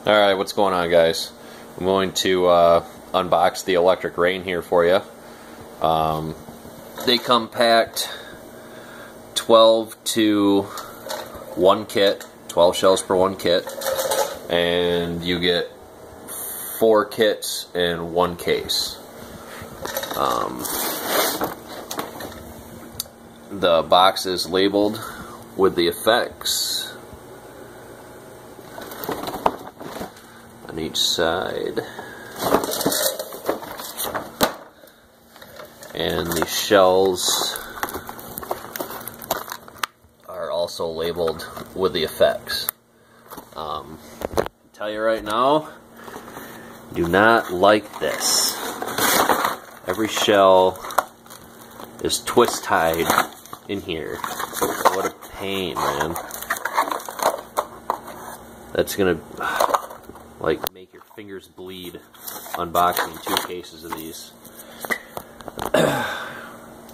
Alright, what's going on, guys? I'm going to unbox the Electric Rain here for you. They come packed 12 to 1 kit, 12 shells per 1 kit, and you get 4 kits in 1 case. The box is labeled with the effects on each side, and the shells are also labeled with the effects. Tell you right now, do not like this. Every shell is twist tied in here. What a pain, man. That's gonna like make your fingers bleed unboxing 2 cases of these.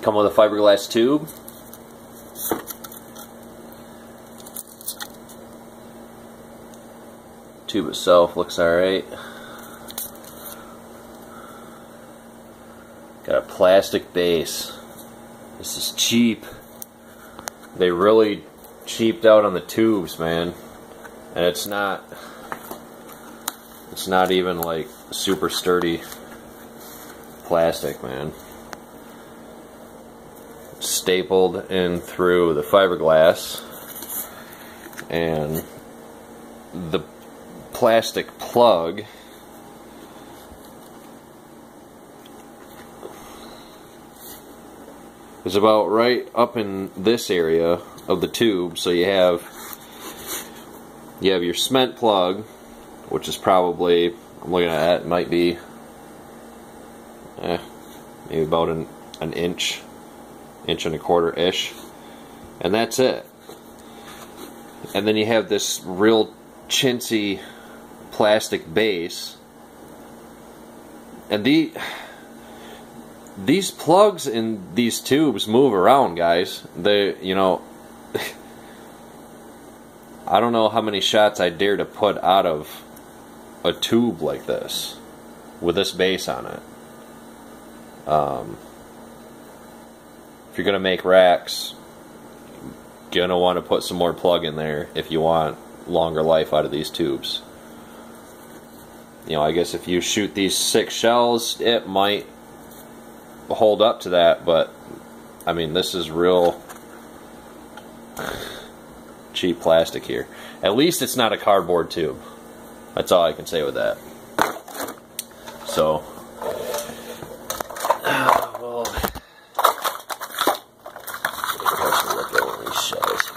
Come with a fiberglass tube. Tube itself looks alright. Got a plastic base. This is cheap. They really cheaped out on the tubes, man. And it's not even like super sturdy plastic, man. Stapled in through the fiberglass, and the plastic plug is about right up in this area of the tube. So you have your cement plug, which is probably, I'm looking at it, might be maybe about an inch and a quarter ish, and that's it. And then you have this real chintzy plastic base, and these plugs in these tubes move around, guys. They, you know, I don't know how many shots I dare to put out of a tube like this with this base on it. If you're gonna make racks, you're gonna want to put some more plug in there if you want longer life out of these tubes. You know, I guess if you shoot these 6 shells, it might hold up to that, but I mean, this is real cheap plastic here. At least it's not a cardboard tube. That's all I can say with that. So, well, let's look at one of these shells here.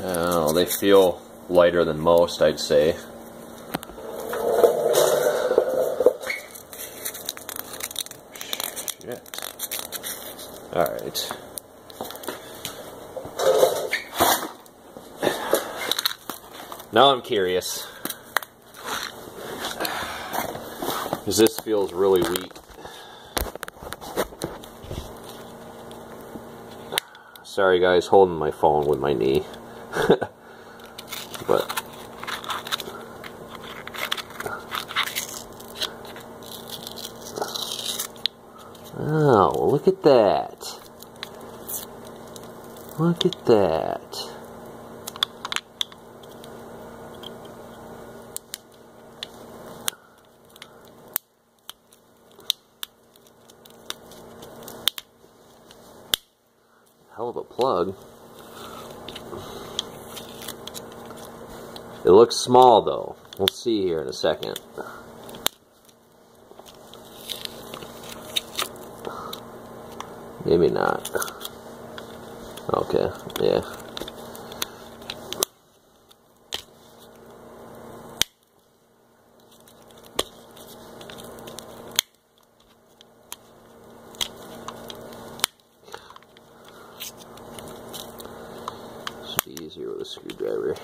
Oh, they feel lighter than most, I'd say. Shit. Alright. Now I'm curious, because this feels really weak. Sorry guys, holding my phone with my knee. But oh, look at that. Look at that. Hell of a plug. It looks small though. We'll see here in a second. Maybe not. Okay, yeah. Be easier with a screwdriver.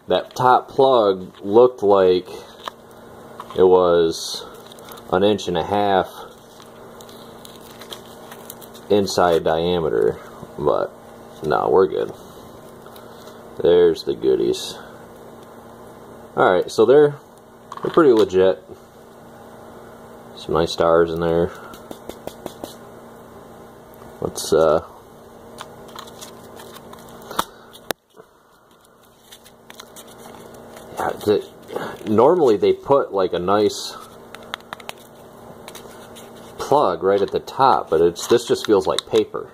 That top plug looked like it was 1.5 inches inside diameter, but no, we're good. There's the goodies. Alright, so they're pretty legit. Some nice stars in there. Let's normally they put like a nice plug right at the top, but this just feels like paper.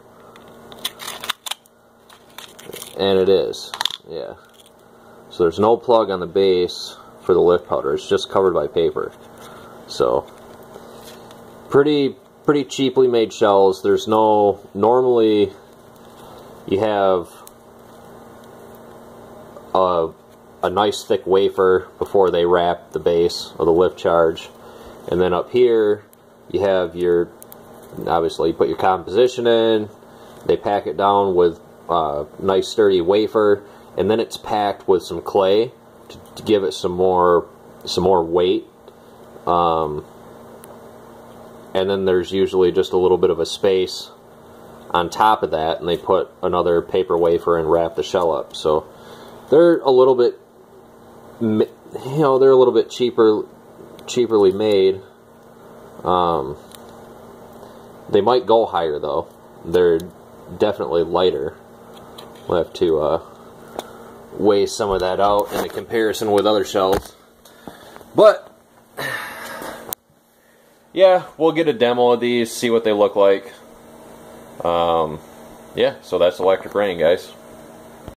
And it is, yeah. So there's no plug on the base for the lift powder. It's just covered by paper. So pretty cheaply made shells. There's no, normally you have a nice thick wafer before they wrap the base of the lift charge, and then up here you have your, obviously you put your composition in, they pack it down with nice sturdy wafer, and then it's packed with some clay to give it some more weight, and then there's usually just a little bit of a space on top of that, and they put another paper wafer and wrap the shell up. So they're a little bit, you know, they're a little bit cheaperly made. They might go higher though. They're definitely lighter. We'll have to weigh some of that out in a comparison with other shells. But yeah, we'll get a demo of these, see what they look like. Yeah, so that's Electric Rain, guys.